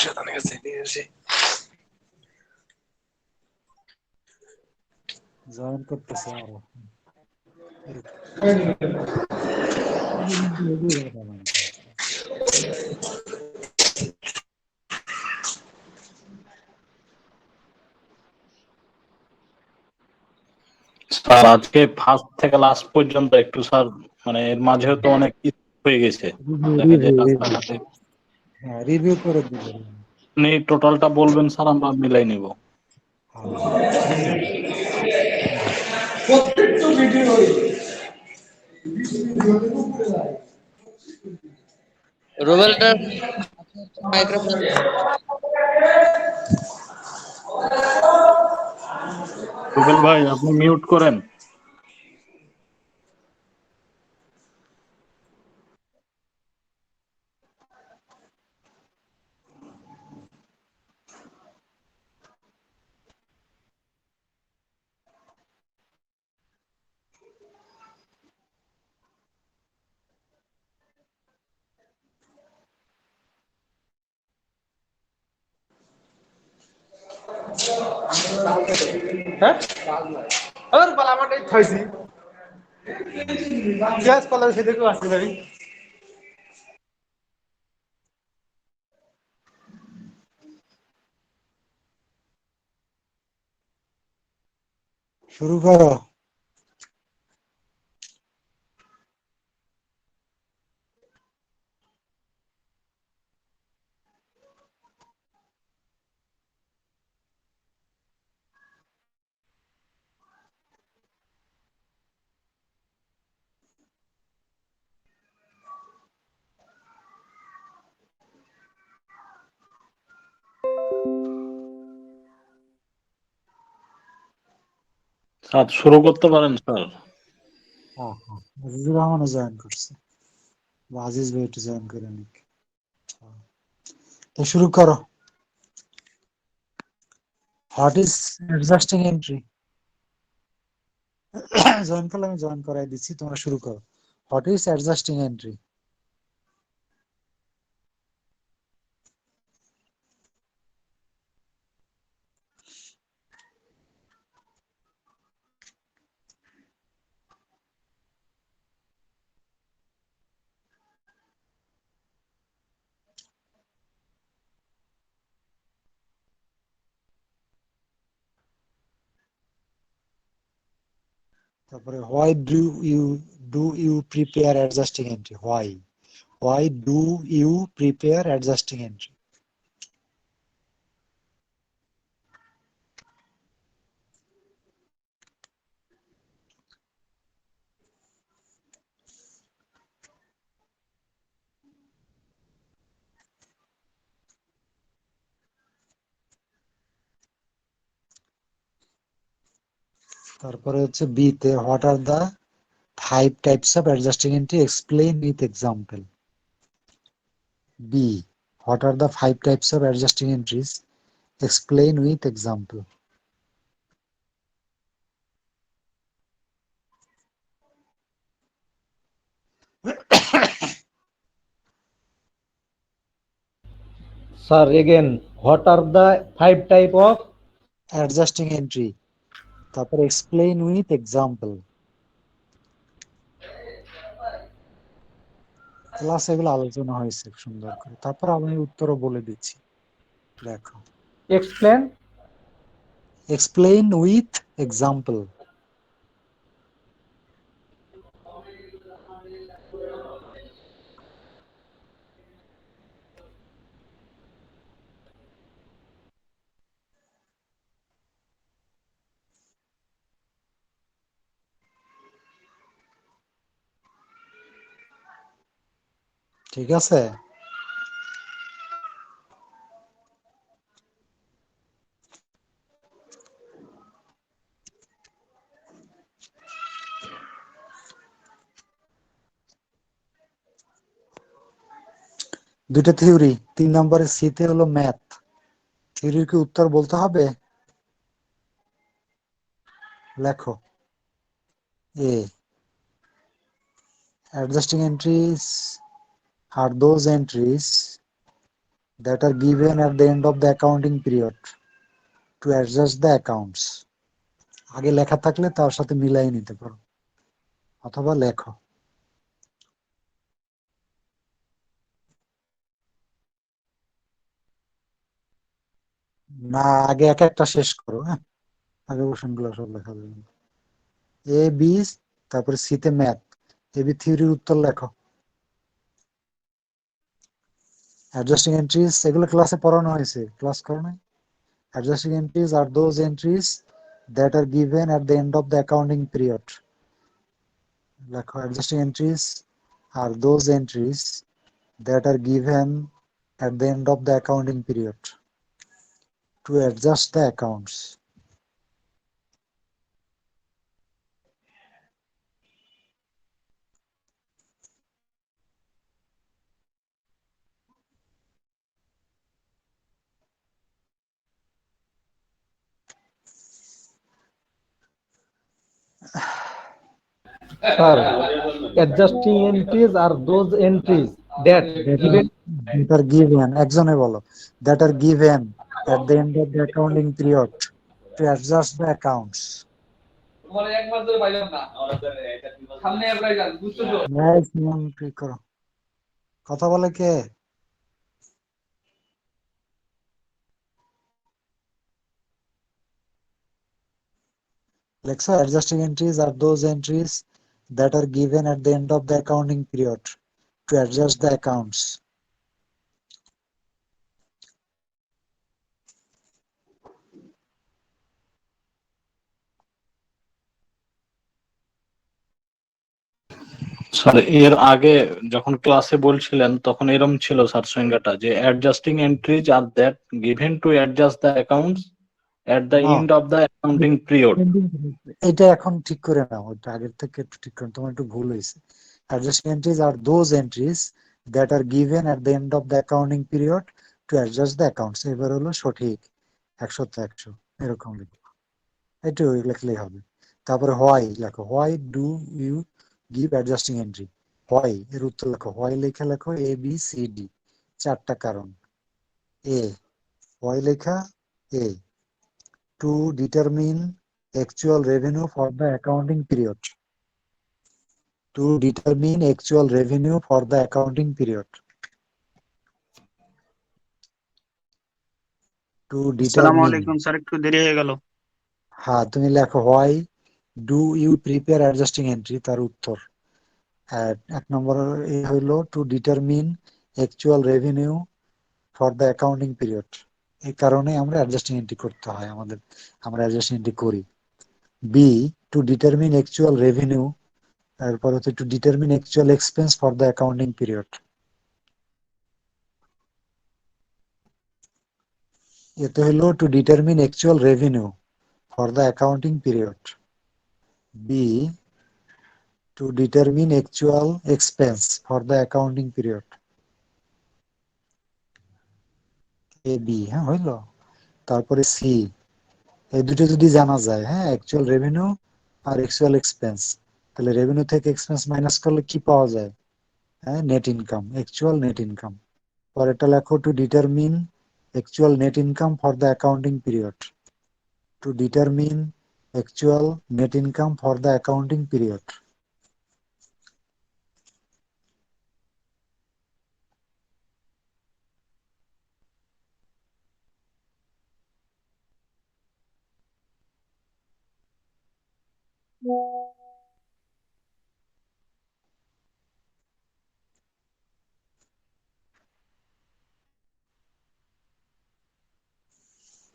শয়তানের কাছে নিয়ে আসি। জয়েন করতেছে আরো। স্যার আজকে ফার্স্ট থেকে লাস্ট পর্যন্ত একটু স্যার মানে এর মাঝেও তো অনেক কিছু হয়ে গেছে, দেখা যায় রাস্তাঘাটে। হ্যাঁ, রিভিউ করে দিব। আপনি টোটালটা বলবেন স্যার, আমরা মিলাই নিব। প্রত্যেকটা ভিডিও রুবেলটা মাইক্রোফোন রুবেল ভাই আপনি মিউট করেন। হ্যাঁ আর বলা আমারটাই খাইছি গ্যাস কলার সেদিকে আসছে ভাই। শুরু করো। স্যার শুরু করতে পারেন স্যার। আজিজুর রহমানও জয়েন করছে, আজিজ ভাই একটু জয়েন করে নিক। তো শুরু করো। What is adjusting entry? Join করলে আমি জয়েন করাই দিচ্ছি, তোমরা শুরু করো। What is adjusting entry? তারপরে why do you prepare adjusting entry? Why do you prepare adjusting entry? তারপরে হচ্ছে বি তে what are the 5 types of adjusting entry? Explain with example. B, what are the 5 types of adjusting entries? Explain with example. Sir, again, what are the 5 type of? Adjusting entry. তারপরে explain with example. ক্লাসে এগুলো আলোচনা হয়েছে সুন্দর করে, তারপর আমি উত্তরও বলে দিচ্ছি, দেখো। Explain. Explain with example. ঠিক আছে? দুইটা থিওরি, 3 নম্বরের সিতে হলো ম্যাথ। থিওরির কি উত্তর বলতে হবে? লেখো। এ, adjusting entries are those entries that are given at the end of the accounting period to adjust the accounts. আগে লেখা থাকলে তার সাথে মিলাই নিতে পারো অথবা লেখো। না, আগে এক একটা শেষ করো, হ্যাঁ, আগে কোশ্চেনগুলো সব লেখা যাবে। এ বি, তারপরে সিতে ম্যাথ, এ বি থিওরির উত্তর লেখো। অ্যাডজাস্টিং এন্ট্রিজ এগুলো ক্লাসে পড়ানো হয়েছে, ক্লাস করো নাই? Adjusting entries are those entries that are given at the end of the accounting period. লেখো, adjusting entries are those entries that are given at the end of the accounting period to adjust the accounts. Sir, adjusting entries are those entries that given That are given, একজনে বলো, that are given at the end of the accounting period to adjust the accounts. Nice, মন ঠিক করো। কথা বলে কে? লেখছো, adjusting entries are those entries that are given at the end of the accounting period to adjust the accounts. Sir এর আগে যখন ক্লাসে বলছিলেন তখন এরকম ছিল স্যার সংজ্ঞাটা, যে অ্যাডজাস্টিং এন্ট্রিজ আর that given to adjust the accounts at the No, end of the accounting period. এটা এখন ঠিক করে নাও, ওটা আগের থেকে একটু ঠিক করে, তোমার একটু ভুল হয়েছে। Adjusting entries are those entries that are given at the end of the accounting period to adjust the accounts. এবার হলো সঠিক, 100 এরকম লিখো, একটু লিখলেই হবে। তারপরে হোয়াই লেখো, why do you give adjusting entry, why এর উত্তর লেখো, হোয়াই লেখা লেখো এ বি সি ডি, চারটা কারণ। এ, হোয়াই লেখা এ, to determine actual revenue for the accounting period. To determine actual revenue for the accounting period. To আসসালামু determine. আলাইকুম স্যার, একটু দেরি হয়ে গেল। হ্যাঁ, তুমি লেখো why do you prepare adjusting entry, তার উত্তর। এক নম্বর এ হইলো to determine actual revenue for the accounting period. এই কারণে আমরা adjusting entry করতে হয় আমাদের, আমরা adjusting entry করি। B, to determine actual revenue, তারপর হচ্ছে to determine actual expense for the accounting period. এতে হলো to determine actual revenue for the accounting period. B, to determine actual expense for the accounting period. A, B, হ্যাঁ হইলো। তারপরে C, এই দুটো যদি জানা যায়, হ্যাঁ, অ্যাকচুয়াল রেভিনিউ আর অ্যাকচুয়াল এক্সপেন্স, তাহলে রেভিনিউ থেকে এক্সপেন্স মাইনাস করলে কি পাওয়া যায়? হ্যাঁ, net income, actual net income. পরেরটা লেখো to determine actual net income for the accounting period. To determine actual net income for the accounting period.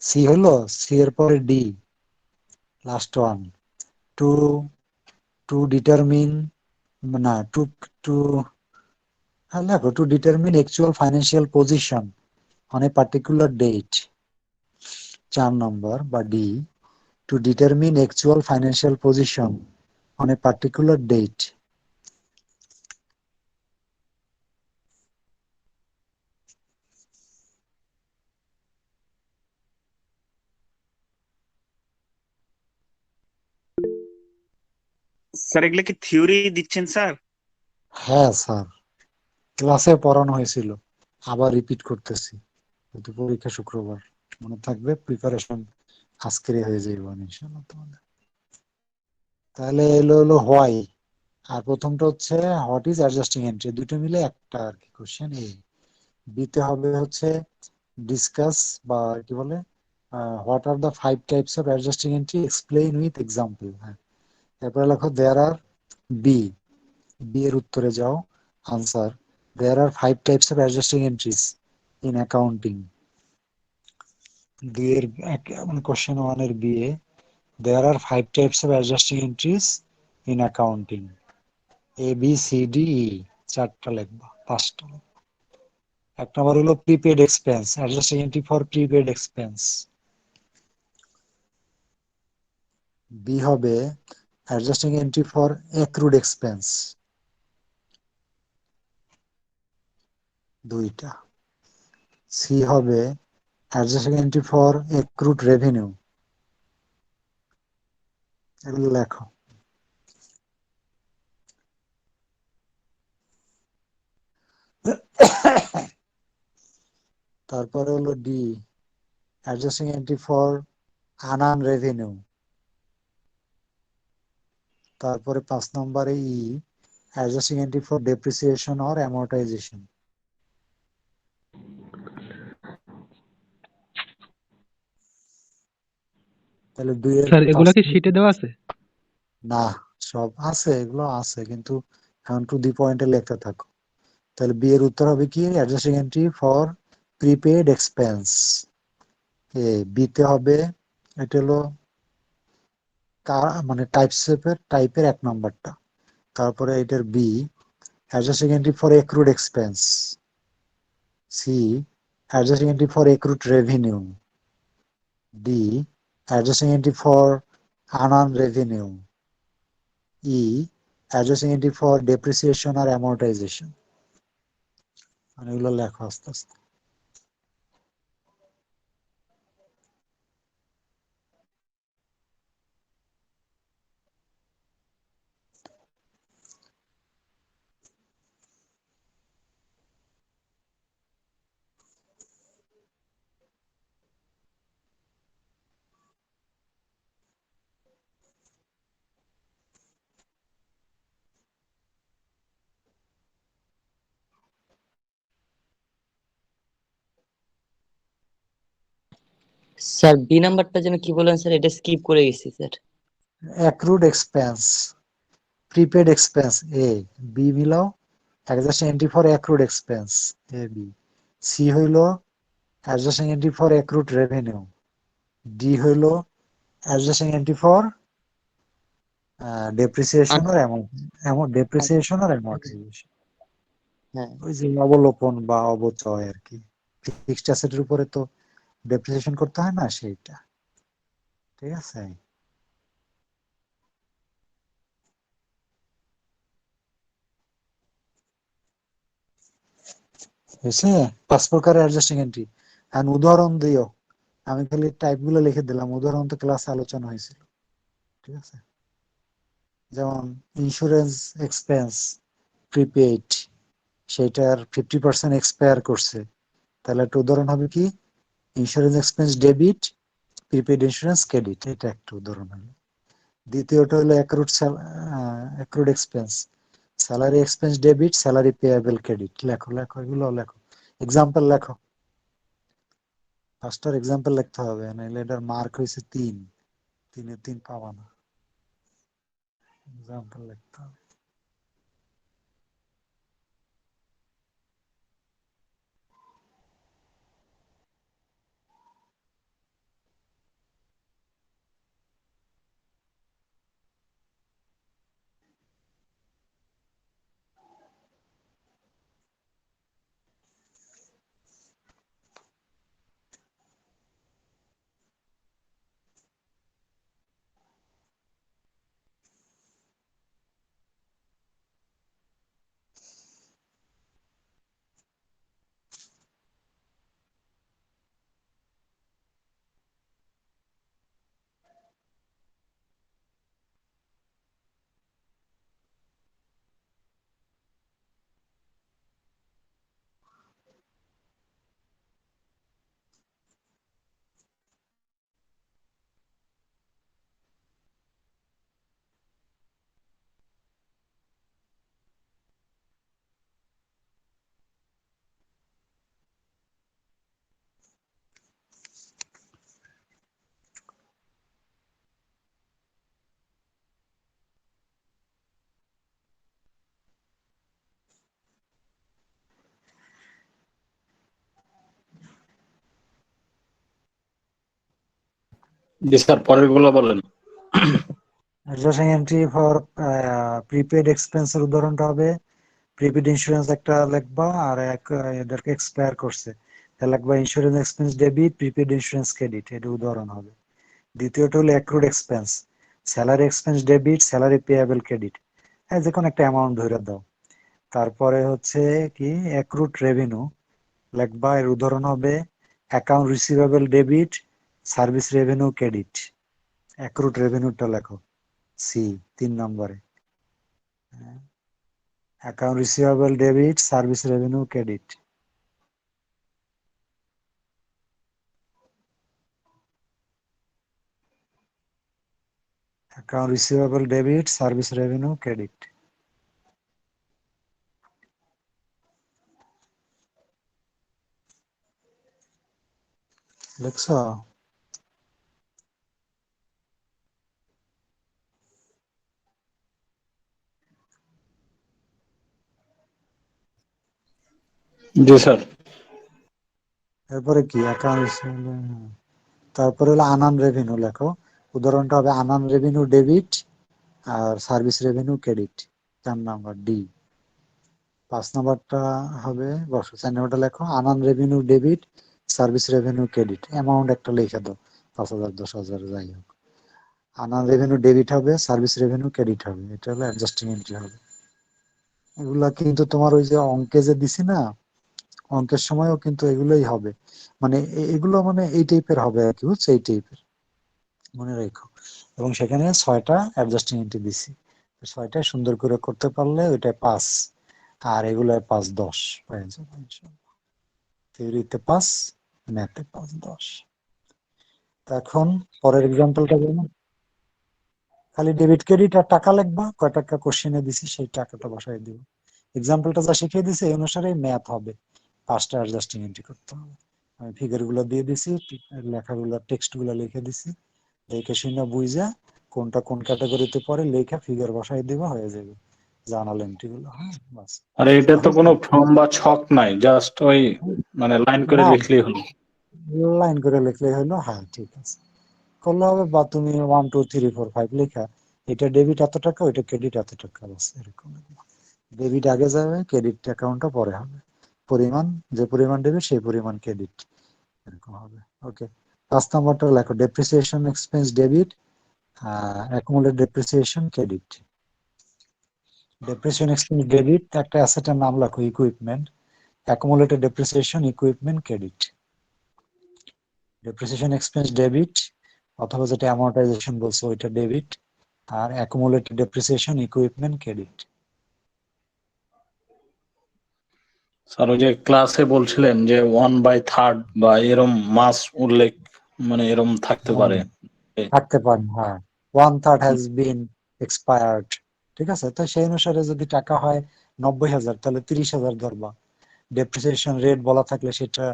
C হলো, সি এর পরে D, last one, to to determine, না to to হ্যাঁ লেখো to determine actual financial position on a particular date. 4 নম্বর বা D, to determine actual financial position on a particular date. Sir এগুলো কি theory দিচ্ছেন স্যার? হ্যাঁ স্যার, ক্লাসে পড়ানো হয়েছিল, আবার রিপিট করতেছি। যেহেতু পরীক্ষা শুক্রবার, মনে থাকবে প্রিপারেশন আজকেরই হয়ে যাইব ইনশাআল্লাহ তোমাদের। তাহলে এলো হলো হোয়াই, আর প্রথমটা হচ্ছে হোয়াট ইজ অ্যাডজাস্টিং এন্ট্রি, দুটো মিলে একটা আর কি কোশ্চেন। এই বিতে হবে হচ্ছে ডিসকাস বা কি বলে what are the 5 types of adjusting entry explain with example. হ্যাঁ, তারপরে লেখো দেয়ার আর বি, বি এর উত্তরে যাও answer, there are 5 types of adjusting entries in accounting. B এর মানে কোশ্চেন ওয়ান এর বি এ there are 5 types of adjusting entries in accounting. A, B, C, D, E. চারটা লিখবা, পাঁচটা লিখবা। এক নম্বর হলো prepaid expense, adjusting entry for prepaid expense. B হবে adjusting entry for accrued expense, দুইটা। সি হবে adjusting entry for accrued revenue, এগুলো লেখো। তারপরে হলো D, adjusting entry for unearned revenue. তারপরে 5 নম্বরে E, adjusting entry for depreciation or amortization. তাহলে 2 এর স্যার এগুলা 5 কি শীটে দেওয়া আছে? না, সব আছে, এগুলো আছে কিন্তু এখন টু দি পয়েন্টে লেখা থাকো। তাহলে বি এর উত্তর হবে কি adjusting entry for prepaid expense. A বিতে হবে, এটা হলো মানে টাইপের এক নম্বরটা। তারপরে এটার B adjusting entry for accrued expense. C adjusting entry for accrued revenue. D adjusting entry for unearned revenue. E adjusting entry for depreciation আর অ্যামortization। মানে এগুলো লেখো আস্তে আস্তে। স্যার বি নাম্বারটা যেন কি বলেন স্যার, এটা স্কিপ করে গেছি sir. Accrued expense, prepaid expense A, B মিলাও adjusting entry for accrued expense A B. C হইল adjusting entry for accrued revenue. D হইল অ্যাডজাস্টিং এন্ট্রি ফর ডেপ্রিসিয়েশন আর ডেপ্রিসিয়েশন আর অ্যামortization। হ্যাঁ ওই যে অবলোপন বা অবচয় আর কি, ফিক্সড অ্যাসেটের উপরে তো ডেপ্রিসিয়েশন করতে হয় না, সেইটা। ঠিক আছে, হয়েছে 5 প্রকারের অ্যাডজাস্টিং এন্ট্রি। আর উদাহরণ দিও, আমি খালি টাইপ গুলো লিখে দিলাম, উদাহরণ তো ক্লাসে আলোচনা হয়েছিল। ঠিক আছে, যেমন ইন্স্যুরেন্স এক্সপেন্স প্রিপেইড, সেটার 50% এক্সপায়ার করছে, তাহলে একটা উদাহরণ হবে কি insurance expense debit, prepaid insurance credit, এটা একটা উদাহরণ হলো। দ্বিতীয়টা হলো accrued expense, salary expense debit, salary payable credit. লেখো লেখো, এগুলো লেখো, এক্সাম্পল লেখো। ফার্স্টার এক্সাম্পল লিখতে হবে, নাহলে এটার মার্ক হয়েছে 3, 3 এ 3 পাবা না। এক্সাম্পল লিখতে হবে। জি স্যার, পরের গুলো বলেন। অ্যাডজাস্টিং এন্ট্রি ফর প্রিপেড এক্সপেন্সের উদাহরণটা হবে প্রিপেড ইন্স্যুরেন্স একটা লিখবা, আর এদেরকে এক্সপায়ার করছে তাহলে লিখবা insurance expense debit prepaid insurance credit, এটা উদাহরণ হবে। দ্বিতীয়টা হলো accrued expense, salary expense debit salary payable credit, যে কোনো একটা অ্যামাউন্ট ধরে দাও। তারপরে হচ্ছে কি অ্যাক্রুড রেভিনিউ লিখবা, এর উদাহরণ হবে account receivable debit service revenue credit. Accrued রেভিনিউটা লেখো সি 3 নম্বরে, account receivable debit service revenue credit. Account receivable debit service revenue credit. লিখছো? জি স্যার। এরপরে কি অ্যাকাউন্ট, তারপরে হলো আনান রেভিনিউ লেখো, উদাহরণটা হবে আনান রেভিনিউ ডেবিট আর service revenue credit. 4 number D. 5 নাম্বারটা হবে, বসো 4 নাম্বারটা লেখো আনান revenue debit service revenue credit, amount একটা লিখে দাও 5,000 10,000 যাই হোক। আনান রেভিনিউ ডেবিট হবে সার্ভিস রেভিনিউ ক্রেডিট হবে, এটা হলো অ্যাডজাস্টিং এন্ট্রি হবে। এগুলা কিন্তু তোমার ওই যে অঙ্কে যে দিছি না, অঙ্কের সময়ও কিন্তু এগুলোই হবে, মানে এগুলো মানে এই টাইপের হবে আর কি, বুঝছো, এই টাইপের মনে রেখো। এবং সেখানে 6টা অ্যাডজাস্টিং এন্ট্রি দিছি, 6টায় সুন্দর করে করতে পারলে ওইটা পাস, আর এগুলো 5 10 হয়ে যাবে ইনশাআল্লাহ। থিওরিতে 5, ম্যাথে 5 10। এখন পরের এক্সাম্পলটা বলুন। খালি ডেবিট ক্রেডিট আর টাকা লিখবা, কয় টাকা কোশ্চেনে দিছি সেই টাকাটা বসাই দিব। এক্সাম্পলটা যা শিখিয়ে দিছে এই অনুসারে ম্যাথ হবে, 5টা অ্যাডজাস্টিং এন্ট্রি করতে হবে। আমি ফিগার গুলো দিয়ে দিছি, লেখাগুলো টেক্সট গুলো লিখে দিছি, দেখে শুনে বুঝা কোনটা কোন ক্যাটাগরিতে পড়ে লেখা ফিগার বসাই দিবা, হয়ে যাবে জার্নাল এন্ট্রি গুলো। হ্যাঁ বাস। আর এটা তো কোনো ফর্ম বা ছক নাই, জাস্ট ওই মানে লাইন করে না, লিখলেই হলো। লাইন করে লিখলে হলো, হ্যাঁ ঠিক আছে করলে হবে। বা তুমি 1 2 3 4 5 লেখা, এটা ডেবিট এত টাকা ওইটা ক্রেডিট এত টাকা, বাস এরকম। ডেবিট আগে যাবে, ক্রেডিট অ্যাকাউন্টটা পরে হবে, পরিমাণ যে পরিমাণ ডেবিট সেই পরিমাণ ক্রেডিট, এরকম হবে। ওকে। 5 নম্বরটা লেখো depreciation expense debit accumulate depreciation credit. Depreciation expense debit একটা অ্যাসেটের নাম লেখো equipment, accumulated depreciation equipment credit. Depreciation expense debit অথবা যেটা অ্যামortization বলছো ওইটা ডেবিট, আর accumulated depreciation equipment credit. Sir ওই যে ক্লাসে বলছিলেন যে 1/3 বা এরম মাস উল্লেখ, মানে এরম থাকতে পারে। থাকতে পারে, হ্যাঁ। 1/3 হ্যাজ বিন এক্সপায়ার্ড, ঠিক আছে, তো সেই অনুসারে যদি টাকা হয় 90,000 তাহলে 30,000 ধরবা। ডেপ্রিসিয়েশন রেট বলা থাকলে সেটা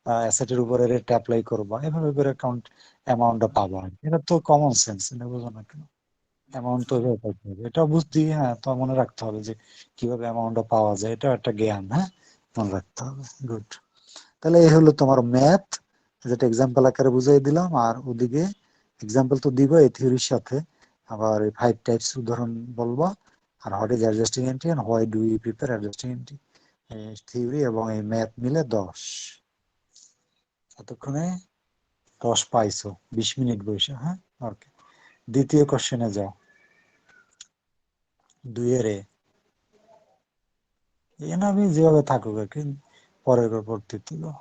অ্যাসেটের উপরে রেট অ্যাপ্লাই করবা, এভাবে করে অ্যাকাউন্ট অ্যামাউন্টটা পাবা। এটা তো কমন সেন্স, এটা বোঝো না কেন? অ্যামাউন্ট তো এভাবে পাইতে হবে, এটা বুঝতে, হ্যাঁ তো মনে রাখতে হবে যে কিভাবে অ্যামাউন্টটা পাওয়া যায়, এটা একটা জ্ঞান, হ্যাঁ মনে রাখতে হবে। গুড। তাহলে এই হলো তোমার ম্যাথ, যেটা এক্সাম্পল আকারে বুঝাই দিলাম, আর ওদিকে এক্সাম্পল তো দিব এই থিওরির সাথে, আবার এই 5 টাইপস উদাহরণ বলবো, আর what is adjusting entry and why do you prepare adjusting entry. Theory এবং এই ম্যাথ মিলে 10। এতক্ষণে 10 পাইছো, 20 মিনিট বসে, হ্যাঁ ওকে। দ্বিতীয় কোশ্চেনে যাও, 2 এর এ না আমি যেভাবে থাকুক আর কি, পরের পরবর্তীতে দাও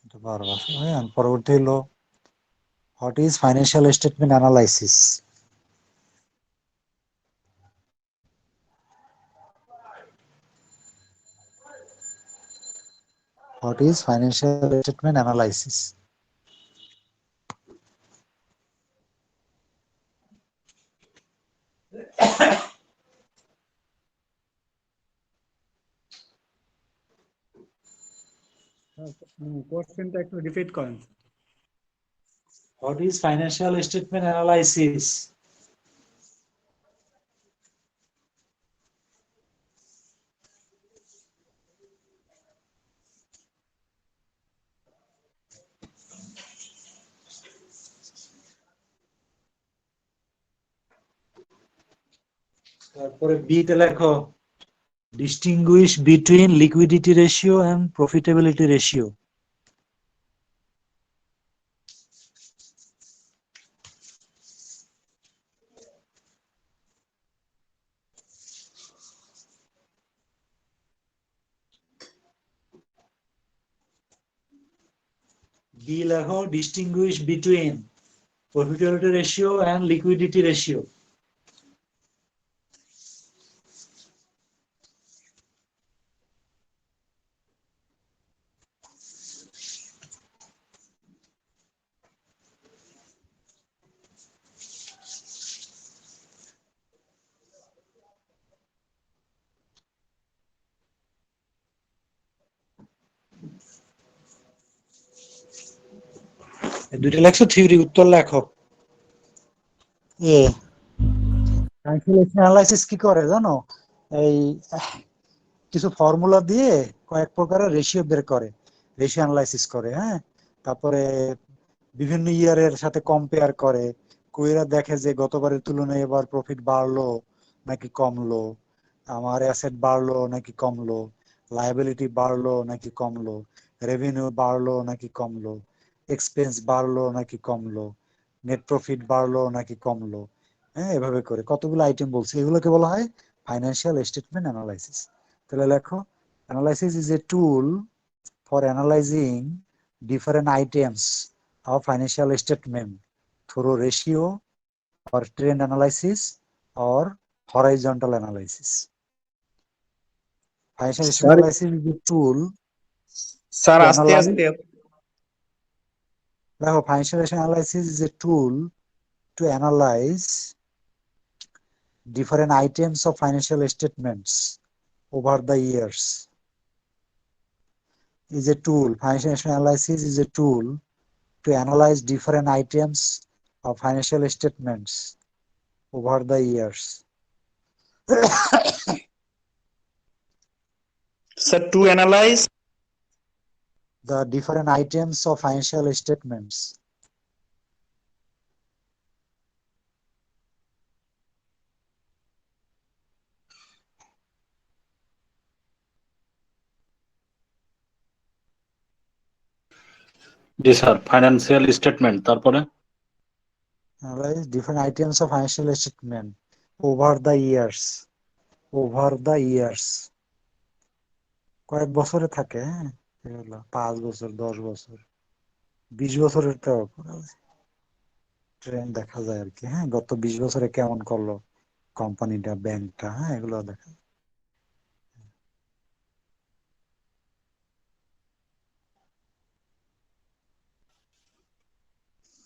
এটা বারবার। হ্যাঁ পরবর্তী হলো what is financial statement analysis. What is financial statement analysis? কোশ্চেনটা একটু রিপিট করেন। What is financial statement analysis? তারপরে বিতে লেখো distinguish between liquidity ratio and profitability ratio. B লেখো distinguish between profitability ratio and liquidity ratio. দুইটা লেখছো theory, উত্তর লেখো। এ অ্যানালাইসিস কি করে জানো? এই কিছু ফর্মুলা দিয়ে কয়েক প্রকারের রেশিও বের করে, রেশিও অ্যানালাইসিস করে। হ্যাঁ, তারপরে বিভিন্ন ইয়ারের সাথে কম্পেয়ার করে, কইরা দেখে যে গতবারের তুলনায় এবার প্রফিট বাড়লো নাকি কমলো, আমার অ্যাসেট বাড়লো নাকি কমলো, লায়াবিলিটি বাড়লো নাকি কমলো, রেভিনিউ বাড়লো নাকি কমলো, এক্সপেন্স বাড়লো নাকি কমলো, নেট প্রফিট বাড়লো নাকি কমলো। হ্যাঁ, এভাবে করে কতগুলো আইটেম বলছি, এগুলোকে বলা হয় ফাইন্যান্সিয়াল স্টেটমেন্ট অ্যানালাইসিস। তাহলে লেখো analysis is a tool for analysing different items of financial statement through ratio or trend analysis or horizontal analysis. Financial statement sir analysis is a tool sir to আস্তে analyze. আস্তে দেখো, financial statement analysis is a tool to analyze different items of financial statements over the years. Is a tool. Financial statement analysis is a tool to analyze different items of financial statements over the years. Sir to analyse The different items of financial statements. G sir, financial statement, তারপরে Analyze different items of financial statement over the years. Over the years. কয়েক বছরে থাকে, হ্যাঁ, এগুলো 5 বছর, 10 বছর, 20 বছরের তো ট্রেন্ড দেখা যায় আর কি। হ্যাঁ, গত 20 বছরে কেমন করলো কোম্পানিটা, ব্যাংকটা, হ্যাঁ, এগুলো দেখা যায়।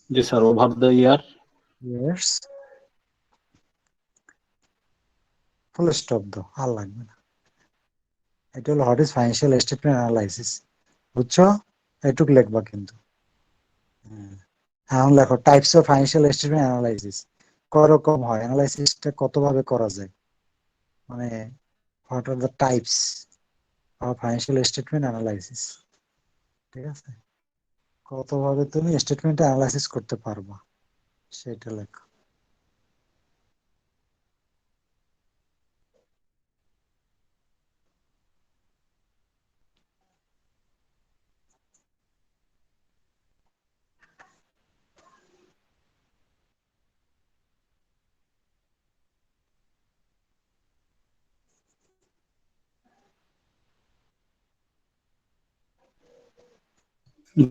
জি sir, over the year. Years. Full stop দাও, আর লাগবে না। এটা হলো what is financial statement analysis. বুঝছো? এটুক লিখবা কিন্তু। হ্যাঁ, এখন লেখো types of financial statement analysis. কয় রকম হয়, অ্যানালাইসিসটা কতভাবে করা যায়, মানে what are the types of financial statement analysis. ঠিক আছে, কতভাবে তুমি স্টেটমেন্ট অ্যানালাইসিস করতে পারবা সেটা লেখো।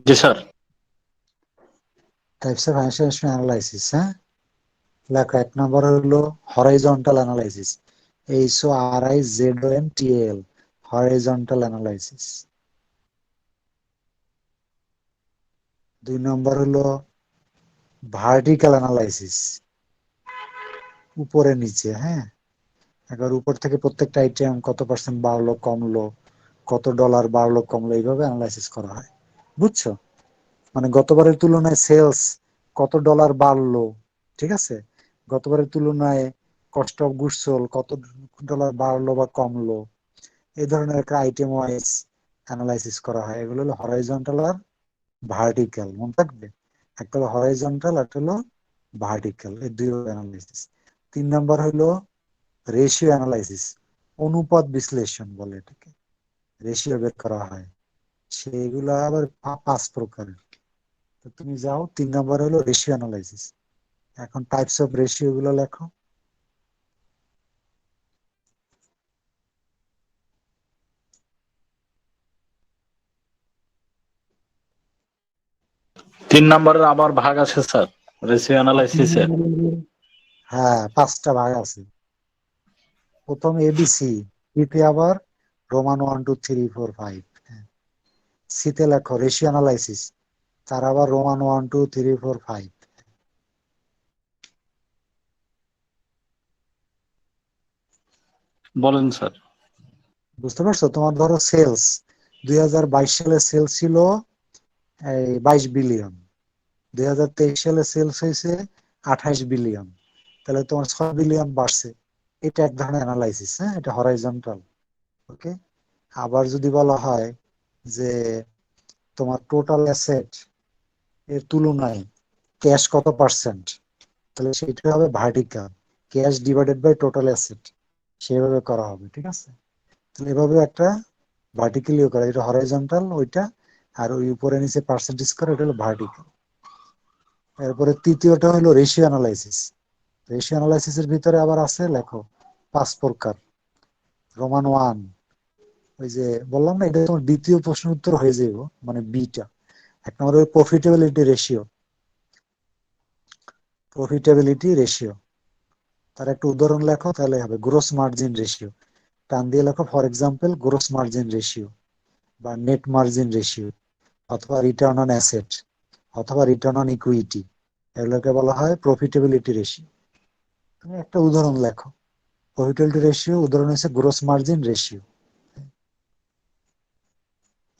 জি sir. Types of financial statement analysis. হ্যাঁ, লেখো এক নম্বর হলো horizontal analysis, HORIZONTAL, horizontal analysis. 2 number হলো ভার্টিক্যাল অ্যানালাইসিস, উপরে নিচে। হ্যাঁ, একবার উপর থেকে প্রত্যেকটা আইটেম কত পার্সেন্ট বাড়লো কমলো, কত ডলার বাড়লো কমলো, এইভাবে অ্যানালাইসিস করা হয়। বুঝছো? মানে গতবারের তুলনায় সেলস কত ডলার বাড়লো, ঠিক আছে, গতবারের তুলনায় কস্ট অফ গুডস সোল্ড কত ডলার বাড়লো বা কমলো, এই ধরনের একটা আইটেম ওয়াইজ অ্যানালাইসিস করা হয়। এগুলো হলো হরাইজন্টাল আর ভার্টিক্যাল, মনে থাকবে। একটা হলো হরাইজন্টাল, একটা হলো ভার্টিক্যাল, এই দুই অ্যানালাইসিস। 3 নম্বর হলো রেশিও অ্যানালাইসিস, অনুপাত বিশ্লেষণ বলে এটাকে, রেশিও বের করা হয়, সেগুলা আবার 5 প্রকারের। তো তুমি যাও, 3 নম্বর হলো রেশিও অ্যানালাইসিস। এখন টাইপস অফ রেশিও গুলো লেখো। তিন নম্বরের আবার ভাগ আছে স্যার, রেশিও অ্যানালাইসিসের। হ্যাঁ, 5টা ভাগ আছে। প্রথম এবিসি, বিতে আবার রোমান 1 2 3 4 5। সিতে লেখো রেশিও অ্যানালাইসিস, তার আবার রোমান 1 2 3 4 5। বলেন স্যার। বুঝতে পারছো? তোমার ধরো সেলস 2022 সালে সেলস ছিল 22 বিলিয়ন, 2023 সালে সেলস হয়েছে 28 বিলিয়ন, তাহলে তোমার 6 বিলিয়ন বাড়ছে। এটা এক ধরনের অ্যানালাইসিস, হ্যাঁ, এটা হরাইজন্টাল। ওকে। আবার যদি বলা হয় যে তোমার টোটাল অ্যাসেট এর তুলনায় ক্যাশ কত পার্সেন্ট, তাহলে সেটা হবে vertical, cash divided by total asset, সেভাবে করা হবে। ঠিক আছে? তাহলে এভাবে একটা ভার্টিক্যালিও করা, এটা হরাইজন্টাল ওইটা, আর ওই উপরে নিচে পার্সেন্টেজ করা, এটা হলো ভার্টিক্যাল। এরপরে তৃতীয়টা হলো রেশিও অ্যানালাইসিস। রেশিও অ্যানালাইসিসের ভিতরে আবার আছে, লেখো 5 প্রকার। রোমান 1, ওই যে বললাম না, এটা তোমার দ্বিতীয় প্রশ্ন উত্তর হয়ে যাইব, মানে বিটা। এক নম্বর হলো প্রফিটেবিলিটি রেশিও, প্রফিটেবিলিটি রেশিও, তার একটা উদাহরণ লেখো তাহলে হবে। গ্রোস মার্জিন রেশিও, টান দিয়ে লেখো for example gross margin ratio, বা নেট মার্জিন রেশিও, অথবা রিটার্ন অন অ্যাসেট, অথবা রিটার্ন অন ইকুইটি, এগুলোকে বলা হয় প্রফিটেবিলিটি রেশিও। তুমি একটা উদাহরণ লেখো, প্রফিটেবিলিটি রেশিও উদাহরণ হচ্ছে gross margin ratio.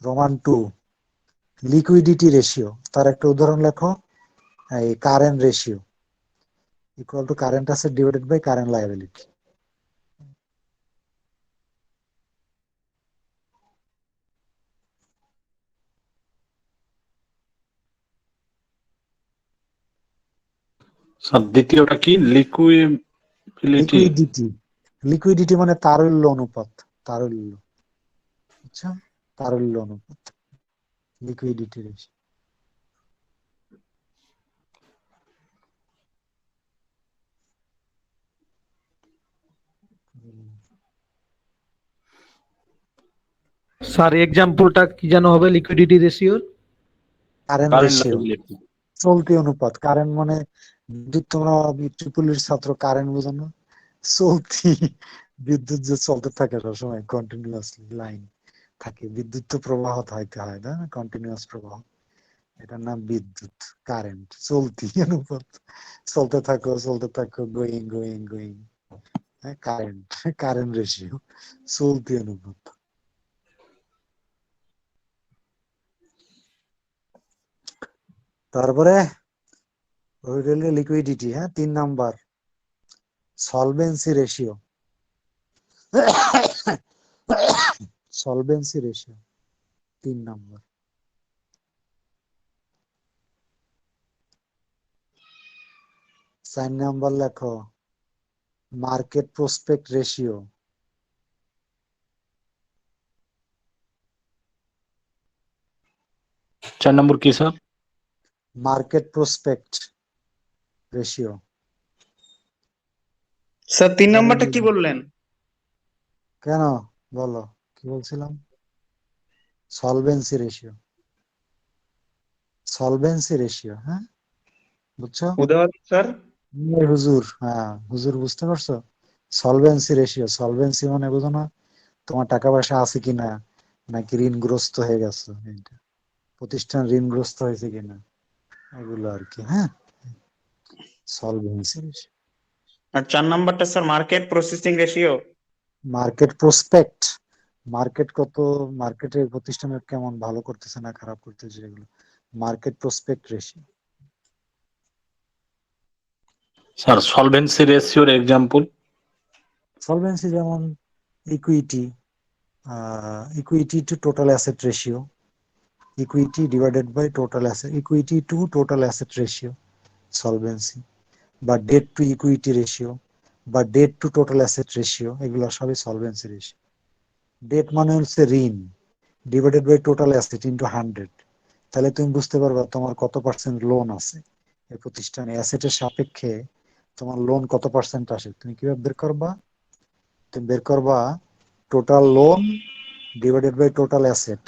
Roman 2, liquidity ratio, তার একটা উদাহরণ লেখো, এই current ratio, equal to current asset divided by current liability. Sir দ্বিতীয়টা কি? লিকুইডিটি। লিকুইডিটি, লিকুইডিটি মানে তারল্য অনুপাত, তারল্য, আচ্ছা, তারল্য অনুপাত, লিকুইডিটি রেশিও। স্যার এক্সাম্পলটা কি যেন হবে লিকুইডিটি রেশিওর? Current current ratio, liability. চলতি অনুপাত। কারেন্ট মানে বিদ্যুৎ, তোমরা ট্রিপলির ছাত্র, কারেন্ট বোঝো না? চলতি বিদ্যুৎ যে চলতে থাকে সবসময়, কন্টিনিউয়াসলি লাইন থাকে, বিদ্যুৎ তো প্রবাহ থাকতে হয় না, কন্টিনিউয়াস প্রবাহ, এটার নাম বিদ্যুৎ। কারেন্ট চলতি অনুপাত, চলতে থাকো, গোয়িং গোয়িং গোয়িং, হ্যাঁ, কারেন্ট, কারেন্ট রেশিও, চলতি অনুপাত। তারপরে লিকুইডিটি, হ্যাঁ, 3 number solvency ratio, solvency ratio 3 number. 4 number লেখো মার্কেট প্রসপেক্ট রেশিও, চার নম্বর কি sir? Market prospect ratio. Sir 3 নাম্বারটা কি বললেন? কেন, বলো কি বলছিলাম? সলভেন্সি রেশিও, সলভেন্সি রেশিও, হ্যাঁ, বুঝছো? উদাহরণ স্যার। হুজুর, হ্যাঁ হুজুর, বুঝতে পারছো? সলভেন্সি রেশিও, সলভেন্সি মানে বুঝো না, তোমার টাকা পয়সা আছে কিনা, নাকি ঋণগ্রস্ত হয়ে গেছো, এইটা, প্রতিষ্ঠান ঋণগ্রস্ত হয়েছে কিনা, এগুলো আর কি, হ্যাঁ, সলভেন্সি রেশিও। আর 4 নাম্বারটা sir market processing ratio. Market prospect, market কত, মার্কেটের প্রতিষ্ঠানের কেমন, ভালো করতেছে না খারাপ করতেছে, এগুলো market prospect ratio. Sir solvency রেশিওর এক্সাম্পল? সলভেন্সি যেমন equity, equity to total asset ratio, equity divided by total asset, equity to total asset ratio, solvency. বা ডেট টু ইকুইটি রেশিও, বা debt to total asset ratio, এগুলো সবই solvency ratio. Debt মানে হচ্ছে ঋণ divided by total asset into 100। তাহলে তুমি বুঝতে পারবা তোমার কত পার্সেন্ট লোন আছে এই প্রতিষ্ঠানে, অ্যাসেটের সাপেক্ষে তোমার লোন কত পার্সেন্ট আসে। তুমি কিভাবে বের করবা? তুমি বের করবা total loan divided by total asset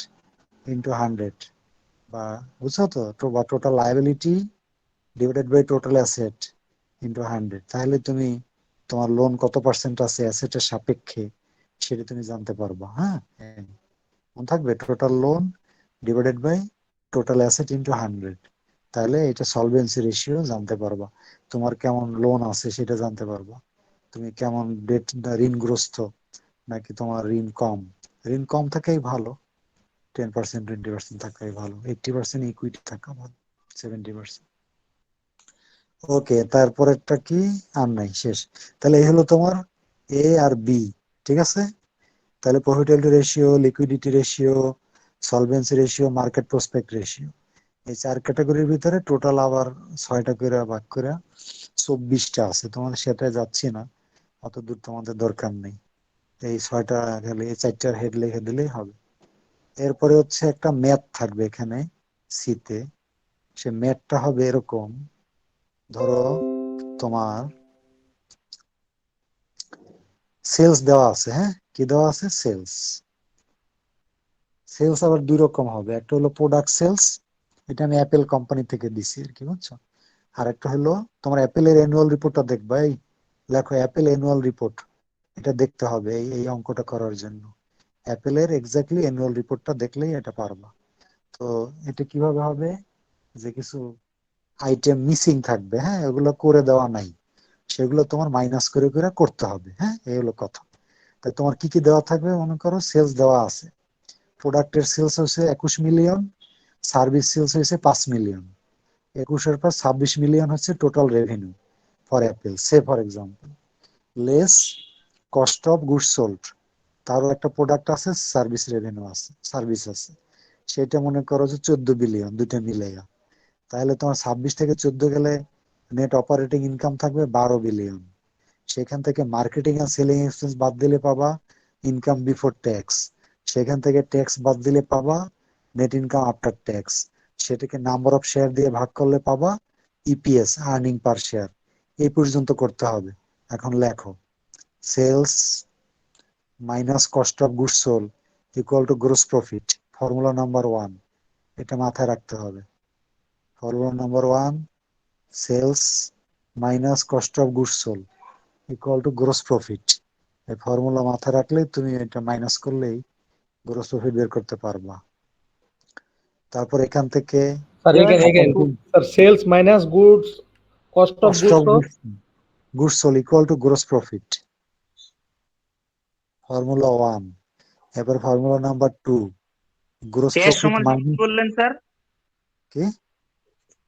into 100, বা বুঝছো তো, বা total liability divided by total asset into 100। তাহলে তুমি তোমার লোন কত পার্সেন্ট আছে অ্যাসেটের সাপেক্ষে সেটা তুমি জানতে পারবা। হ্যাঁ, মনে থাকবে total loan divided by total asset into 100। তাহলে এটা সলভেন্সি রেশিও জানতে পারবা, তোমার কেমন লোন আছে সেটা জানতে পারবা, তুমি কেমন ডেট ঋণগ্রস্ত নাকি তোমার ঋণ কম। ঋণ কম থাকাই ভালো, 10% 20% থাকাই ভালো, 80% ইকুইটি থাকা ভালো, 70%। ওকে, তারপরেরটা কি? আর নাই, শেষ। তাহলে এই হলো তোমার এ আর বি, ঠিক আছে। তাহলে profitability ratio, liquidity ratio, solvency ratio, market prospect ratio, এই 4 ক্যাটাগরির ভিতরে টোটাল আবার 6টা করে ভাগ করে 24টা আছে। তোমাদের সেটা যাচ্ছি না, অত দূর তোমাদের দরকার নেই। এই 6টা গেলে এই 4টার হেড লিখে দিলেই হবে। এরপরে হচ্ছে একটা ম্যাথ থাকবে এখানে সিতে। সে ম্যাথটা হবে এরকম, ধরো তোমার সেলস দেওয়া আছে, হ্যাঁ, কি দেওয়া আছে? সেলস। সেলস আবার দুই রকম হবে, একটা হলো প্রোডাক্ট সেলস, এটা আমি অ্যাপেল কোম্পানি থেকে দিছি আর কি, বুঝছো। আর একটা হলো তোমার অ্যাপেলের অ্যানুয়াল রিপোর্টটা দেখবা, এই লেখো অ্যাপেল অ্যানুয়াল রিপোর্ট, এটা দেখতে হবে এই এই অঙ্কটা করার জন্য। অ্যাপেলের এক্স্যাক্টলি অ্যানুয়াল রিপোর্টটা দেখলেই এটা পারবা। তো এটা কিভাবে হবে, যে কিছু আইটেম মিসিং থাকবে, হ্যাঁ, ওগুলো করে দেওয়া নাই, সেগুলো তোমার মাইনাস করে করে করতে হবে। হ্যাঁ, এই হলো কথা। তাই তোমার কি কি দেওয়া থাকবে, মনে করো সেলস দেওয়া আছে, প্রোডাক্টের সেলস হয়েছে 21 মিলিয়ন, সার্ভিস সেলস হয়েছে 5 মিলিয়ন, 21-এর পর 26 মিলিয়ন হচ্ছে total revenue for Apple, say for example. Less cost of goods sold, তারও একটা প্রোডাক্ট আছে, সার্ভিস রেভিনিউ আছে, সার্ভিস আছে, সেটা মনে করো যে 14 বিলিয়ন, দুইটা মিলাইয়া। তাহলে তোমার 26 থেকে 14 গেলে নেট অপারেটিং ইনকাম থাকবে 12 বিলিয়ন। সেখান থেকে মার্কেটিং এন্ড সেলিং এক্সপেন্স বাদ দিলে পাবা ইনকাম বিফোর ট্যাক্স। সেখান থেকে ট্যাক্স বাদ দিলে পাবা নেট ইনকাম আফটার ট্যাক্স। সেটাকে নাম্বার অফ শেয়ার দিয়ে ভাগ করলে পাবা ইপিএস, আর্নিং পার শেয়ার। এই পর্যন্ত করতে হবে। এখন লেখো sales minus cost of goods sold equal to gross profit, formula number 1। এটা মাথায় রাখতে হবে। Formula number 1, sales minus cost of goods sold equal to gross profit. এই ফর্মুলা মাথায় রাখলে তুমি এটা মাইনাস করলেই গ্রোস প্রফিট বের করতে পারবা। তারপর এখান থেকে sir again sir sales minus goods cost of cost of goods goods sold equal to gross profit, formula 1। এবার formula number 2, gross cash profit সমান কি মাইনাস বললেন স্যার? কি?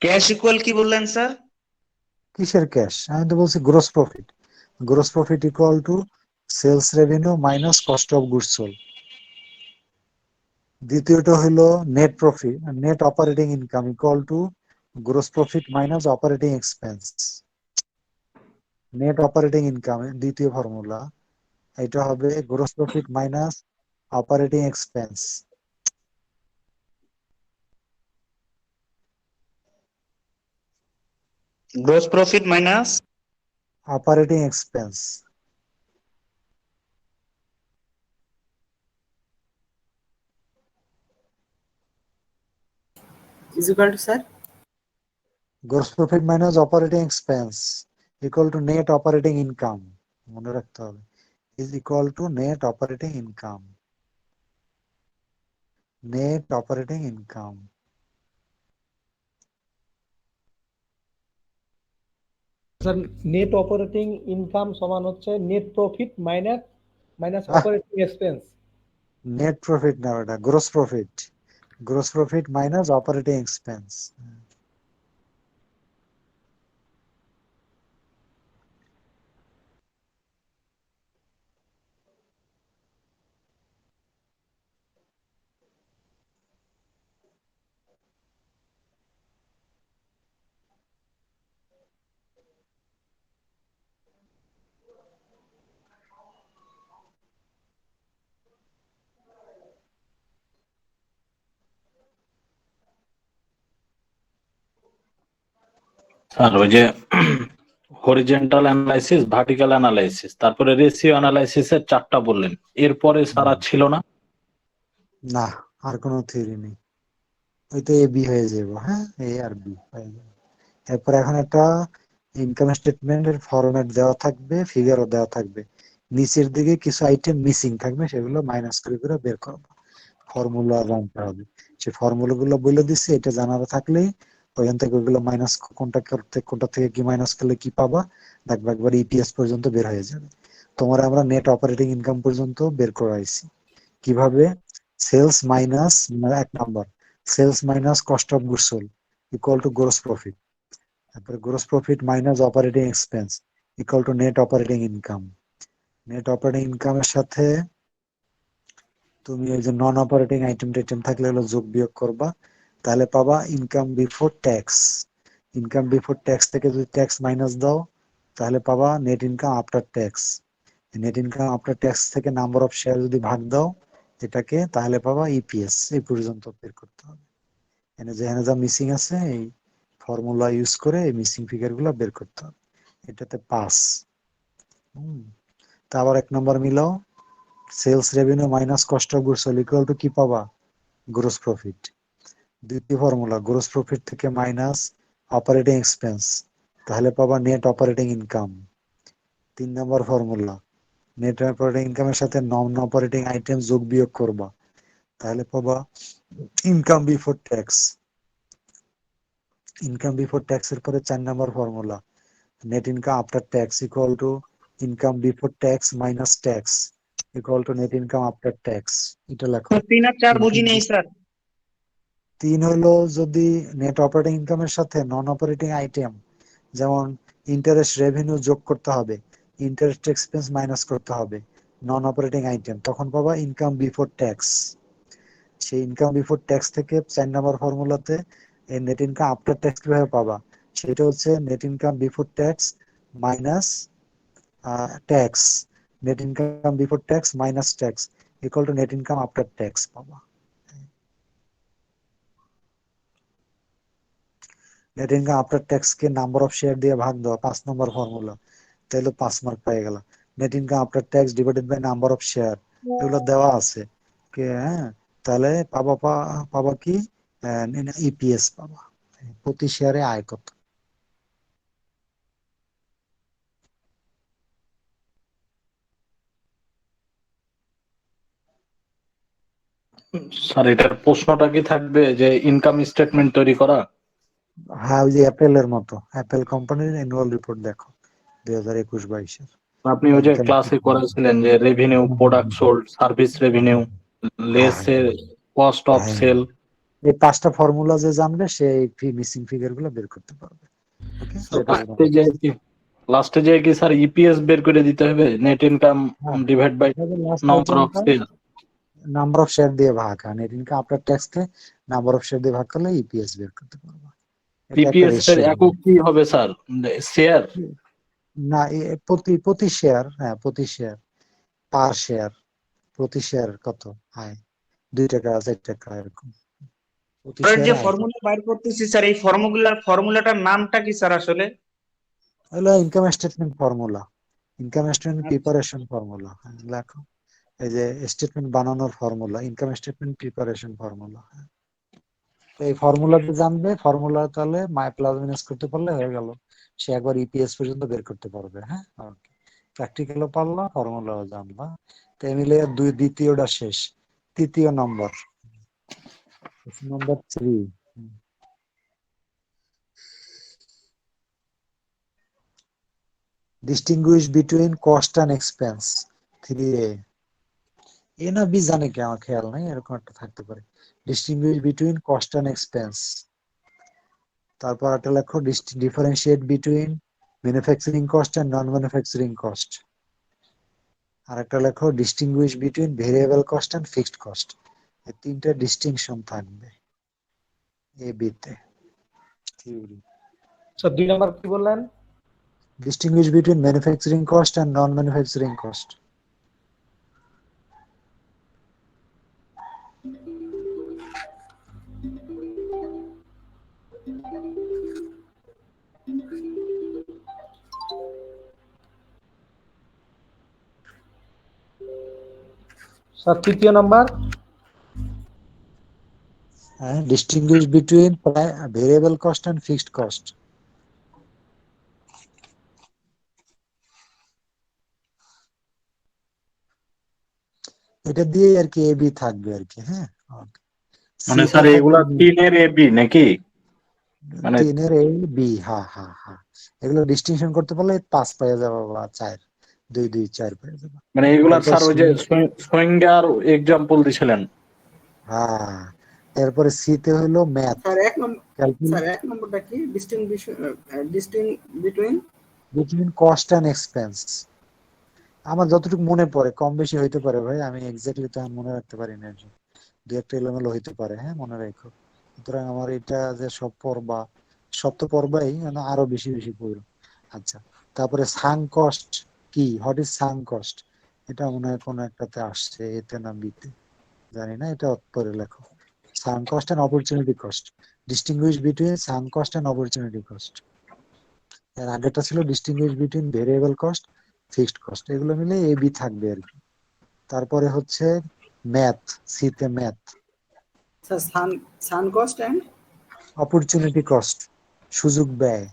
ক্যাশ ইকুয়াল কি বললেন স্যার? কিসের ক্যাশ? আমি তো বলছি gross profit. Gross profit equal to sales revenue minus cost of goods sold. দ্বিতীয়টা হলো net profit, net operating income equal to gross profit minus operating expense. Net operating income দ্বিতীয় formula, এটা হবে gross profit minus operating expense. Gross profit minus operating expense. is equal to sir gross profit minus operating expense equal to net operating income, মনে রাখতে হবে, is equal to net operating income. Net operating income. Sir net operating income সমান হচ্ছে net profit minus minus operating expense. Net profit না, ওটা gross profit. Gross profit minus operating expense. Sir ওই যে horizontal analysis, vertical analysis, তারপরে ratio অ্যানালাইসিসের 4টা বললেন, এরপরে স্যার আর ছিল না? না, আর কোনো থিওরি নেই। ওই তো এ বি হয়ে যাবো, হ্যাঁ, এ আর বি হয়ে যাবে। এরপর এখন একটা ইনকাম স্টেটমেন্টের ফরম্যাট দেওয়া থাকবে, ফিগারও দেওয়া থাকবে। নিচের দিকে কিছু আইটেম মিসিং থাকবে, সেগুলো মাইনাস করে করে বের করবো, ফর্মুলা জানতে হবে। সেই ফর্মুলা গুলো বলে দিচ্ছি, এটা জানা থাকলেই ওইখান থেকে ওইগুলো মাইনাস, কোনটা করতে কোনটা থেকে কি মাইনাস করলে কি পাবা দেখবে, একবার ইপিএস পর্যন্ত বের হয়ে যাবে। তোমার আমরা নেট অপারেটিং ইনকাম পর্যন্ত বের করাইছি। কিভাবে? Sales minus, 1 number, sales minus cost of goods sold equal to gross profit. তারপরে gross profit minus operating expense equal to net operating income. Net operating ইনকামের সাথে তুমি ওই যে নন অপারেটিং আইটেম টাইটেম থাকলে হলো যোগ বিয়োগ করবা, তাহলে পাবা income before tax. Income before tax থেকে যদি ট্যাক্স মাইনাস দাও, তাহলে পাবা net income after tax. Net income after tax থেকে নাম্বার অফ শেয়ার যদি ভাগ দাও এটাকে, তাহলে পাবা ইপিএস। এই পর্যন্ত বের করতে হবে। যেখানে যা মিসিং আছে এই ফর্মুলা ইউজ করে এই মিসিং ফিগার গুলো বের করতে হবে। এটাতে পাস। তা আবার 1 নম্বর মিলাও, sales revenue minus cost of goods sold equal to কি পাবা? Gross profit. দ্বিতীয় ফর্মুলা, গ্রোস প্রফিট থেকে মাইনাস অপারেটিং এক্সপেন্স, তাহলে পাবা নেট অপারেটিং ইনকাম। 3 নম্বর ফর্মুলা, নেট অপারেটিং ইনকামের সাথে নন অপারেটিং আইটেম যোগ বিয়োগ করবা, তাহলে পাবা income before tax. Income before tax এর পরে 4 number formula, net income after tax equal to income before tax minus tax equal to net income after tax. এটা লেখো। 3 আর 4 বুঝি নেই স্যার। 3 হলো যদি নেট অপারেটিং ইনকামের সাথে নন অপারেটিং আইটেম, যেমন ইন্টারেস্ট রেভিনিউ যোগ করতে হবে, ইন্টারেস্ট এক্সপেন্স মাইনাস করতে হবে, নন অপারেটিং আইটেম, তখন পাবা ইনকাম বিফোর ট্যাক্স। সেই ইনকাম বিফোর ট্যাক্স থেকে 4 নম্বর ফর্মুলাতে নেট ইনকাম আফটার ট্যাক্স কিভাবে পাবা, সেটা হচ্ছে net income before tax minus tax, net income before tax minus tax equal to net income after tax পাবা। নেট ইনকাম আফটার ট্যাক্স কে number of share দিয়ে ভাগ দেওয়া, 5 নম্বর ফর্মুলা, তাহলে 5 মার্ক পেয়ে গেল। Net income after tax divided by number of share, এগুলো দেওয়া আছে। হ্যাঁ, তাহলে পাবা পাবা কি ইপিএস পাবা, প্রতি শেয়ারে আয় কত। স্যার এটার প্রশ্নটা কি থাকবে যে ইনকাম স্টেটমেন্ট তৈরি করা? হ্যাঁ, ওই যে অ্যাপেলের মতো, অ্যাপেল কোম্পানির অ্যানুয়াল রিপোর্ট দেখো 2021-22-এর। আপনি ওই যে ক্লাসে করেছিলেন যে revenue, product sold, service revenue, less এর কস্ট অফ হ্যাঁ, সেল। এই 5টা ফর্মুলা যে জানবে সে মিসিং ফিগার গুলো বের করতে পারবে। ওকে, লাস্টে যে কি স্যার ইপিএস বের করে দিতে হবে, net income divide by number of sale, number of share দিয়ে ভাগ, আর নেট ইনকাম আফটার ট্যাক্স কে নাম্বার অফ শেয়ার দিয়ে ভাগ করলে ইপিএস বের করতে পারবা। এটা একটা ইপিএস এর রেশিও। একক কি হবে স্যার? শেয়ার? না, প্রতি প্রতি শেয়ার, হ্যাঁ প্রতি শেয়ার, পার শেয়ার, প্রতি শেয়ার কত আয়, 2 টাকা 4 টাকা এরকম প্রতি স্যার যে শেয়ারে আয় কত। ফর্মুলা বাইর করতেছি স্যার, এই ফর্মুলাটার নামটা কি স্যার আসলে? হলো income statement formula, income statement preparation formula. লেখো, এই যে স্টেটমেন্ট বানানোর formula, income statement preparation formula. এই ফর্মুলাটা জানবে, ফর্মুলা তাহলে মাই প্লাস মাইনাস করতে পারলে হয়ে গেল, সে একবার ইপিএস পর্যন্ত বের করতে পারবে। হ্যাঁ, প্র্যাকটিক্যালও পারলা, ফর্মুলাও জানবা। তো মিলে দ্বিতীয়টা শেষ। তৃতীয় number, number 3, distinguish between cost and expense. 3A, A না বি জানে কি আমার খেয়াল নাই, এরকম একটা থাকতে পারে। Distinguish between cost and expense. তারপর একটা লেখো, differentiate between manufacturing cost and non manufacturing cost. আর একটা লেখো, distinguish between variable cost and fixed cost. এই 3টা ডিস্টিংশন থাকবে এ বি তে, থিওরি। স্যার 2 নাম্বার কি বললেন? Distinguish between manufacturing cost and non-manufacturing cost. Sir তৃতীয় number distinguish between variable cost and fixed cost. এটা দিয়ে আর কি এবি থাকবে আর কি। হ্যাঁ, মানে স্যার এগুলা 3 এর এবি নাকি? মানে 3-এর এ বি, হ্যাঁ হ্যাঁ হ্যাঁ, এগুলো ডিস্টিংশন করতে পারলে 5 পেয়ে যাবে বা 4, 2 2 4 পেয়ে যাবে। মানে এগুলার এরপর স্যার ওই যে সোয়েঙ্গার এক্সাম্পল দিছিলেন। হ্যাঁ, এরপরে সি তে হলো ম্যাথ, স্যার এক নম্বর স্যার এক নম্বরটা কি distinguish between between cost and expense. আমার যতটুকু মনে পড়ে, কম বেশি হইতে পারে ভাই, আমি এক্স্যাক্টলি তো মনে রাখতে পারি না, দু একটা এলোমেলো হইতে পারে, হ্যাঁ মনে রাখো। সুতরাং আমার এটা যে সব পড়বা, সব তো পড়বাই, মানে আরো বেশি বেশি পড়ো। আচ্ছা, তারপরে সাং কস্ট কি, হোয়াট ইজ সাং কস্ট, এটা মনে হয় কোনো একটাতে আসছে, এতে না বিতে, জানি না, এটা পরে লেখো। Sunk cost and opportunity cost, distinguish between sunk cost and opportunity cost. এর আগেটা ছিল distinguish between variable cost, fixed cost, এগুলো মিলে এ বি থাকবে আর কি। তারপরে হচ্ছে ম্যাথ, সি তে math, sir sunk cost and opportunity cost, সুযোগ ব্যয়।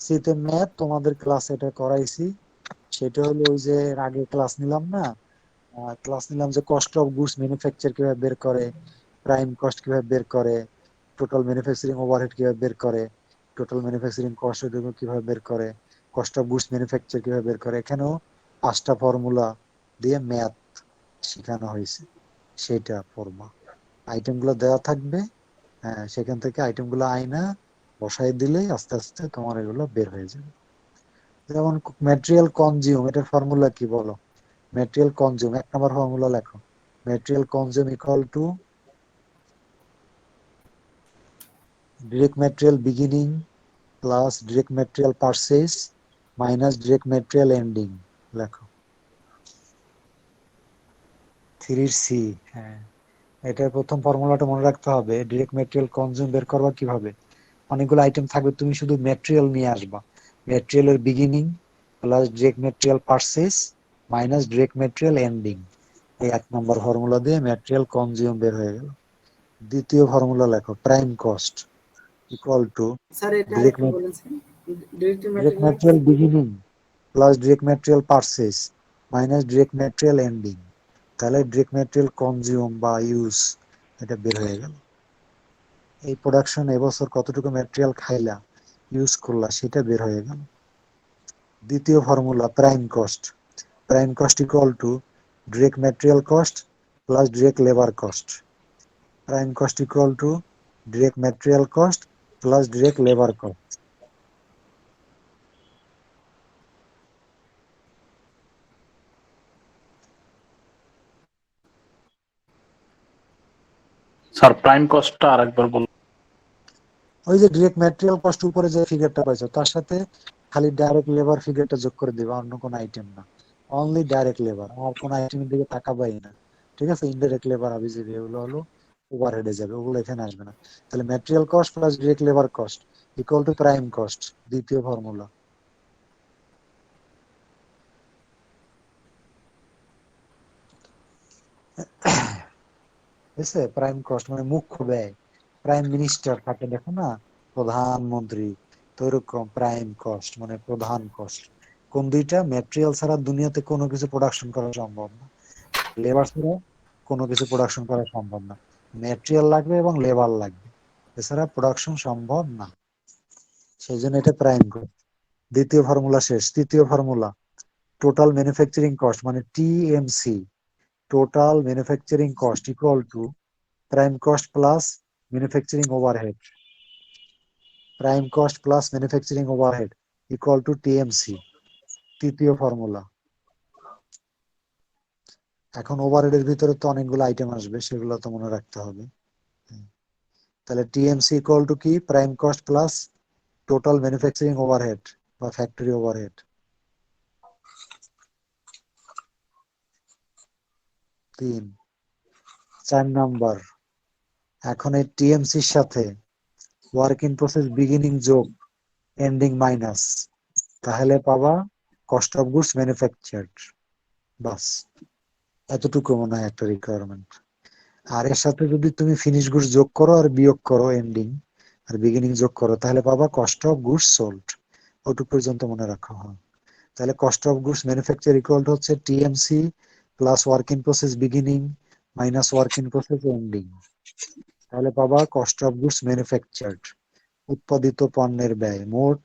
সিতে ম্যাথ তোমাদের ক্লাস এটা করাইছি, সেটা হলো ওই যে আগে ক্লাস নিলাম না, ক্লাস নিলাম যে কস্ট অফ গুডস ম্যানুফ্যাকচার কিভাবে বের করে, প্রাইম কস্ট কিভাবে বের করে, টোটাল ম্যানুফ্যাকচারিং ওভারহেড কিভাবে বের করে, টোটাল ম্যানুফ্যাকচারিং কস্ট কিভাবে বের করে, কস্ট অফ গুডস ম্যানুফ্যাকচার কিভাবে বের করে। এখানেও 5টা ফর্মুলা দিয়ে ম্যাথ শেখানো হয়েছে, সেটা পড়বা। আইটেম গুলো দেওয়া থাকবে, হ্যাঁ সেখান থেকে আইটেম গুলো আয়না বসাই দিলেই আস্তে আস্তে তোমার এগুলো বের হয়ে যাবে। যেমন ম্যাটেরিয়াল কনজিউম, এটার ফর্মুলা কি বলো? ম্যাটেরিয়াল কনজিউম 1 নম্বর ফর্মুলা লেখো। Material consume equal to direct material beginning plus direct material purchase minus direct material ending, লেখো 3C। হ্যাঁ, এটার প্রথম ফর্মুলাটা মনে রাখতে হবে। ডিরেক্ট ম্যাটেরিয়াল কনজিউম বের করবা কিভাবে? অনেকগুলো আইটেম থাকবে, তুমি শুধু ম্যাটেরিয়াল নিয়ে আসবা, ম্যাটেরিয়ালের beginning plus direct material purchase minus direct material ending, এই 1 নম্বর ফর্মুলা দিয়ে ম্যাটেরিয়াল কনজিউম বের হয়ে গেল। দ্বিতীয় ফর্মুলা লেখো, prime cost equal to sir এটা ডিরেক্ট একটু বলেছেন direct material beginning plus direct material purchase minus direct material ending, তাহলে ডিরেক্ট ম্যাটেরিয়াল কনজিউম বা ইউজ এটা বের হয়ে গেল। এই প্রোডাকশন এবছর কতটুকু ম্যাটেরিয়াল খাইলা, ইউজ করলা, সেটা বের হয়ে গেল। দ্বিতীয় formula prime cost, prime cost equal to direct material cost plus direct labour cost, prime cost equal to direct material cost plus direct labour cost. Sir prime কস্টটা আরেকবার বলুন। ওই যে ডিরেক্ট ম্যাটেরিয়াল কস্ট উপরে যে ফিগারটা পাইছো, তার সাথে খালি ডাইরেক্ট লেবার ফিগারটা যোগ করে দিবা, অন্য কোনো আইটেম না, অনলি ডাইরেক্ট লেবার, আর কোনো আইটেমের দিকে তাকাবাই না। ঠিক আছে, ইনডাইরেক্ট লেবার হাবিজাবি এগুলো হলো ওভারহেডে যাবে, ওগুলো এখানে আসবে না। তাহলে material cost plus direct labour cost equal two prime cost, দ্বিতীয় ফর্মুলা। বুঝছে, প্রাইম কস্ট মানে মুখ্য ব্যয়। প্রাইম মিনিস্টার থাকে দেখো না, প্রধানমন্ত্রী, তো এরকম প্রাইম কস্ট মানে প্রধান কস্ট। কোন দুইটা? ম্যাটেরিয়াল ছাড়া দুনিয়াতে কোনো কিছু প্রোডাকশন করা সম্ভব না, লেবার ছাড়া কোনো কিছু প্রোডাকশন করা সম্ভব না। ম্যাটেরিয়াল লাগবে এবং লেবার লাগবে, এছাড়া প্রোডাকশন সম্ভব না, সেই জন্য এটা প্রাইম কস্ট। দ্বিতীয় ফর্মুলা শেষ, তৃতীয় ফর্মুলা টোটাল ম্যানুফ্যাকচারিং কস্ট মানে TMC, total manufacturing cost equal two prime cost plus manufacturing overhead, prime cost plus manufacturing overhead equal to TMC, তৃতীয় ফর্মুলা। এখন ওভারহেডের ভিতরে তো অনেকগুলো আইটেম আসবে, সেগুলো তো মনে রাখতে হবে। তাহলে টিএমসি ইকুয়াল টু কি? Prime cost plus total manufacturing overhead বা ফ্যাক্টরি ওভারহেড। 3, 4 নাম্বার, এখন এই টিএমসির সাথে ওয়ার্ক ইন প্রসেস বিগিনিং যোগ এন্ডিং মাইনাস, তাহলে পাবা কস্ট অফ গুডস ম্যানুফ্যাকচার্ড। বাস, এতটুকু মনে হয় একটা রিকোয়ারমেন্ট। আর এর সাথে যদি তুমি ফিনিশ গুডস যোগ করো আর বিয়োগ করো এন্ডিং আর বিগিনিং যোগ করো, তাহলে পাবা কস্ট অফ গুডস সোল্ড। ওটুকু পর্যন্ত মনে রাখা হয়। তাহলে cost of goods manufacture equal to হচ্ছে TMC plus work in process beginning minus work in process ending. তাহলে পাবা কস্ট অফ গুডস ম্যানুফ্যাকচার্ড, উৎপাদিত পণ্যের ব্যয়, মোট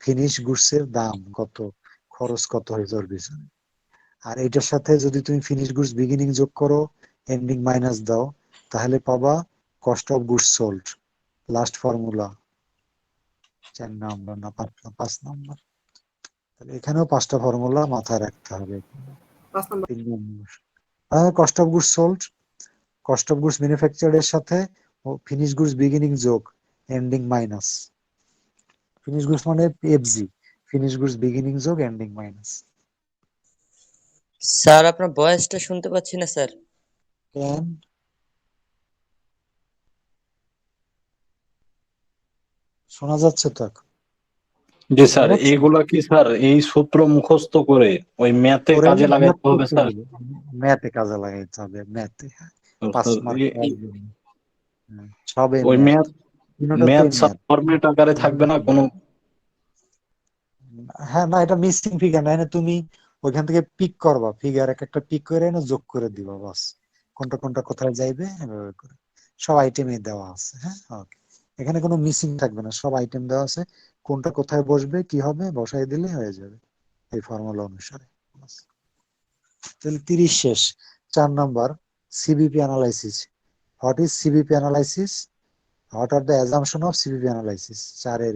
ফিনিশ গুডস এর দাম কত, খরচ কত হয়েছে ওর পিছনে। আর এটার সাথে যদি তুমি ফিনিশ গুডস বিগিনিং যোগ করো এন্ডিং মাইনাস দাও, তাহলে পাবা cost of goods sold. Last formula 4 number না 5 নাম্বার। তাহলে এখানেও 5টা ফর্মুলা মাথায় রাখতে হবে। 5 number 3 number cost of goods sold, cost of goods manufactured এর সাথে ফিনিশ গুডস বিগিনিং যোগ এন্ডিং মাইনাস। ফিনিশ গুডস মানে এফজি, ফিনিশ গুডস বিগিনিং যোগ এন্ডিং মাইনাস। স্যার আপনার ভয়েসটা শুনতে পাচ্ছি না স্যার। কেন? শোনা যাচ্ছে তো এখন? জি স্যার, বুঝতে এইগুলা কি স্যার এই সূত্র মুখস্থ করে ওই ম্যাথে করে কাজে ম্যাথ লাগাইতে হবে করতে স্যার? হবে, ম্যাথে কাজে লাগাইতে হবে, ম্যাথে। তো 5 স্যার, মার্ক সবে ওই ম্যাথ, ম্যাথ তিনটাতেই ম্যাথ স্যার ম্যাথ। ফরম্যাট আকারে থাকবে না কোনো? হ্যাঁ, না এটা মিসিং ফিগার না, এনে তুমি ওইখান থেকে পিক করবা, ফিগার এক একটা পিক করে এনে যোগ করে দিবা, বাস। কোনটা কোনটা কোথায় যাইবে এভাবে করে সব আইটেমে দেওয়া আছে। হ্যাঁ, ওকে। এখানে কোনো মিসিং থাকবে না, সব আইটেম দেওয়া আছে, কোনটা কোথায় বসবে কি হবে বসাই দিলে হয়ে যাবে এই ফর্মুলা অনুসারে। বাস। তাহলে 30 শেষ। 4 number CBP analysis. What is CBP analysis? What are the assumption of CBP analysis? 4 এর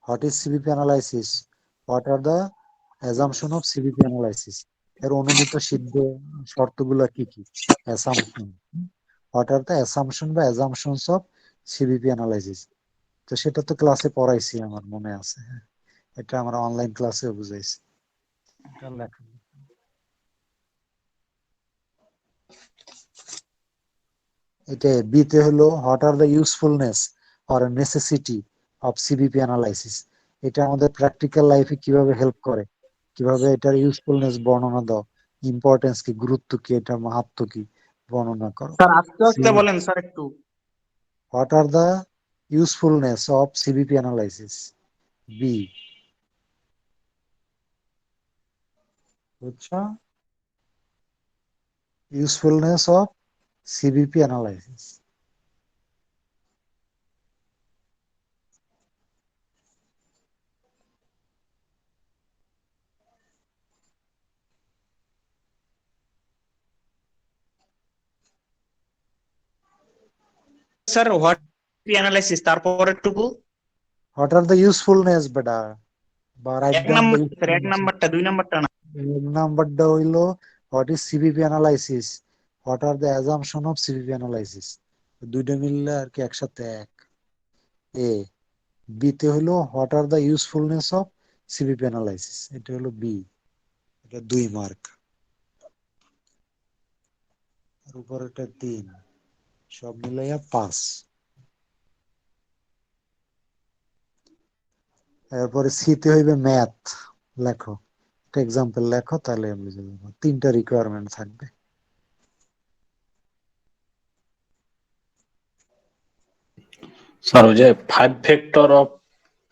What is CBP analysis? What are the assumption of CBP analysis? এর অনুমিত সিদ্ধ শর্তগুলো কি কি? Assumption. What are the assumption বা assumptions of CBP analysis? তো সেটা তো ক্লাসে পড়াইছি, আমার মনে আছে। হ্যাঁ, এটা আমরা অনলাইন ক্লাসে বুঝাইছি। এটা লেখা। এটা বিতে হলো what are the usefulness or necessity of CBP analysis. এটা আমাদের প্র্যাকটিক্যাল লাইফে কিভাবে হেল্প করে, কিভাবে এটার ইউজফুলনেস বর্ণনা দাও, ইম্পর্টেন্স কি, গুরুত্ব কি, এটার মাহাত্ম কি বর্ণনা করো। স্যার আস্তে আস্তে বলেন স্যার একটু। What are the usefulness of CBP analysis? B. বুঝছো? Usefulness of CBP analysis. Sir what analysis তারপরেরটুকু? হোয়াট আর দ্য ইউজফুলনেস বেটা, বা রাইট এক ডাউন দ্য নাম্বার স্যার, এক ইউজফুলনেস। নাম্বারটা, 2 নাম্বারটা না। নাম্বারটা হইলো what is CBP analysis, what are the assumption of CBP analysis. দুইটা মিললে আর কি একসাথে এক। এ। বি তে হলো what are the usefulness of CBP analysis, এটা হলো বি। এটা 2 মার্ক। আর উপরেটা 3, সব মিলাইয়া 5। এরপরে সি তে হইবে ম্যাথ। লেখো একটা এক্সাম্পল, লেখো তাহলে বুঝে যাবো। 3টা রিকোয়ারমেন্ট থাকবে। স্যার ওই যে 5 factor of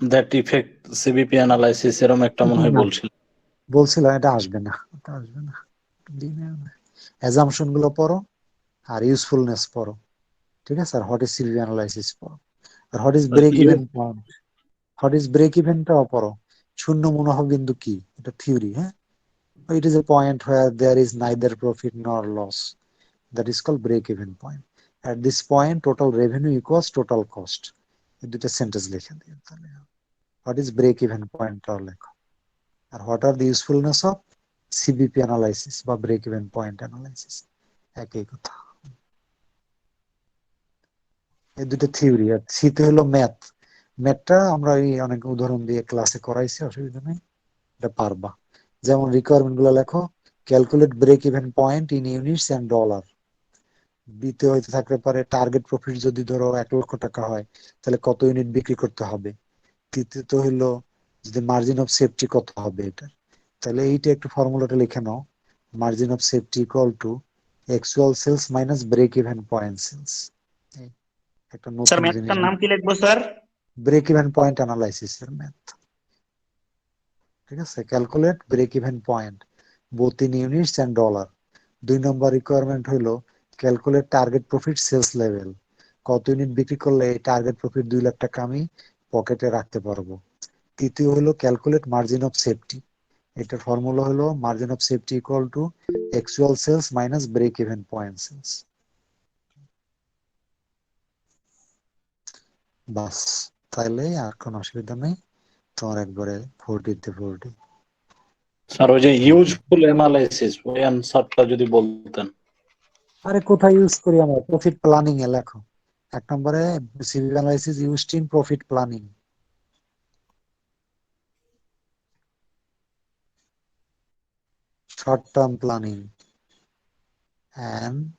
that effect CBP analysis এরকম একটা মনে হয় না, বলছিল। বলছিলাম এটা আসবে না, এটা আসবে না। অ্যাজাম্পশন গুলো পড়ো আর ইউজফুলনেস পড়ো, ঠিক আছে? আর হোয়াট ইজ সিবিপি অ্যানালাইসিস পড়ো। আর what is break even point, what is break ইভেনটাও পড়ো। শূন্য মুনাফা বিন্দু কি, এটা থিওরি। হ্যাঁ, it is a point where there is neither profit nor loss, that is called break even point. At this point total revenue equals total cost. এই দুটো সেন্টেন্স লিখে দিও তাহলে। what is break even point টাও লেখো। আর what are the usefulness of CBP analysis বা break even point analysis, একই কথা। এই দুটো থিওরি। আর সিতে হলো ম্যাথ। ম্যাথটা আমরা এই অনেক উদাহরণ দিয়ে ক্লাসে করাইছি, অসুবিধা নেই, এটা পারবা। যেমন রিকোয়ারমেন্ট গুলো লেখো, calculate break even point in units and dollar. বিতে হইতে থাকতে পারে টার্গেট প্রফিট যদি ধরো 1 লক্ষ টাকা হয় তাহলে কত ইউনিট বিক্রি করতে হবে। তৃতীয়ত হইলো যদি মার্জিন অফ সেফটি কত হবে এটা, তাহলে এইটা একটু ফর্মুলাটা লিখে নাও। Margin of safety equal to actual sales minus break even point sales. একটা স্যার নতুন জিনিস, ম্যাথটার নাম কি লিখবো sir? Break even point analysis এর ম্যাথ। ঠিক আছে, calculate break even point both in units and dollar. 2 number requirement হলো calculate target profit sales level, কত ইউনিট বিক্রি করলে এই টার্গেট প্রফিট 2 লাখ টাকা আমি পকেটে রাখতে পারবো। তৃতীয় হলো ক্যালকুলেট মার্জিন অফ সেফটি, এটার ফর্মুলা হলো margin of safety equal to actual sales minus break even point sales. বাস, তাইলে আর কোনো অসুবিধা নেই, তোমার একবারে 40-40। স্যার ওই যে ইউজফুল অ্যানালাইসিস ওই অ্যান্সারটা যদি বলতেন। আরে কোথায় ইউজ করি আমরা? প্রফিট প্ল্যানিং এ লেখো 1 নম্বরে, CV analysis used in profit planning. Short term planning and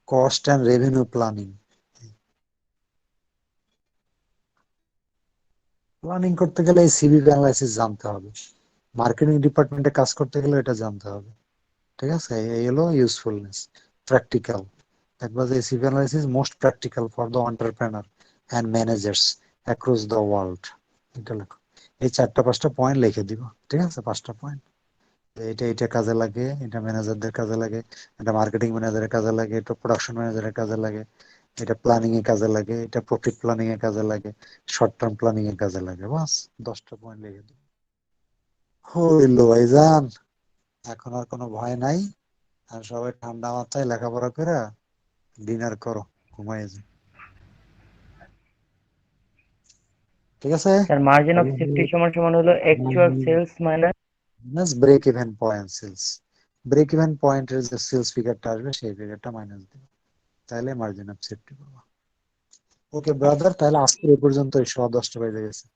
cost and revenue planning. Planning করতে গেলে এই সিভি অ্যানালাইসিস জানতে হবে, মার্কেটিং ডিপার্টমেন্টে কাজ করতে গেলে এটা জানতে হবে। ঠিক আছে, এই হলো ইউজফুলনেস। প্র্যাকটিক্যাল দেখবা যে CV analysis most practical for the entrepreneur and managers across the world. এটা লেখো, এই 4-5টা পয়েন্ট লিখে দিব। ঠিক আছে, 5টা পয়েন্ট, এটা এটা কাজে লাগে, এটা ম্যানেজারদের কাজে লাগে, এটা মার্কেটিং ম্যানেজারের কাজে লাগে, এটা প্রোডাকশন ম্যানেজারের কাজে লাগে, এটা প্ল্যানিং এর কাজে লাগে, এটা প্রফিট প্ল্যানিং এর কাজে লাগে, শর্ট টার্ম প্ল্যানিং এর কাজে লাগে। বাস 10টা পয়েন্ট লিখে দিই। হইলো ভাইজান, এখন আর কোনো ভয় নাই। আর সবাই ঠান্ডা মাথায় লেখাপড়া করে ডিনার করো, ঘুমাই যাও। ঠিক আছে, স্যার মার্জিন অফ সেফটি সমান সমান হলো actual sales minus break even point sales. Break even পয়েন্টের যে সেলস ফিগারটা আসবে সেই ফিগারটা মাইনাস দিবে, তাহলে মার্জিন অফ সেফটি পাবো। ওকে ব্রাদার, তাহলে আজকে এই পর্যন্ত, 10:10 বেজে গেছে।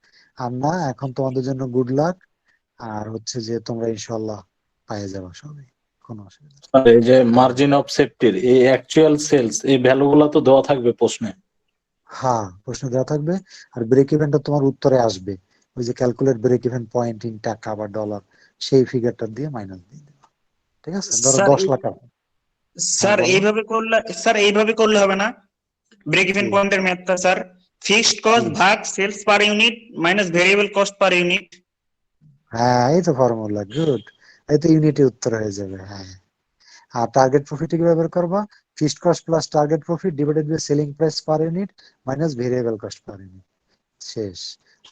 আর না, এখন তোমাদের জন্য গুড লাক, আর হচ্ছে যে তোমরা ইনশাল্লাহ পেয়ে যাবে সবই, কোনো অসুবিধা নেই। আর এই যে মার্জিন অফ সেফটির এই অ্যাকচুয়াল সেলস এই ভ্যালুগুলো তো দেওয়া থাকবে প্রশ্নে। হ্যাঁ, প্রশ্ন দেওয়া থাকবে, আর ব্রেক ইভেনটা তোমার উত্তরে আসবে, ওই যে calculate break even point in টাকা বা ডলার, সেই ফিগারটা দিয়ে মাইনাস দিয়ে দেবে। ঠিক আছে, ধরো স্যার 10 লাখ টাকা। হ্যাঁ স্যার বলো। এইভাবে করলে হবে না? ব্রেক ইভেন কি? পয়েন্টের ম্যাথটা স্যার, ফিক্সড কস্ট কি? ভাগ sales per unit minus variable cost per unit. হ্যাঁ, এই তো ফর্মুলা, গুড। এই তো ইউনিটে উত্তর হয়ে যাবে। হ্যাঁ, আর টার্গেট প্রফিট কিভাবে বের করবা? Fixed cost plus target profit divided by selling price per unit minus variable cost per unit, শেষ।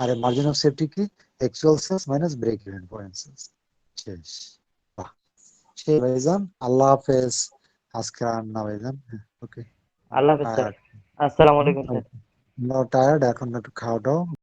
আর মার্জিন অফ সেফটি কি? Actual sales minus break even point sales, শেষ। বাহ, সেই ভাইজান, আল্লাহ হাফেজ। আজকে আর না ভাইজান, ওকে। আল্লাহ হাফেজ স্যার। আসসালামু আলাইকুম স্যার। টায়ার্ড, এখন একটু খাওয়া দাও।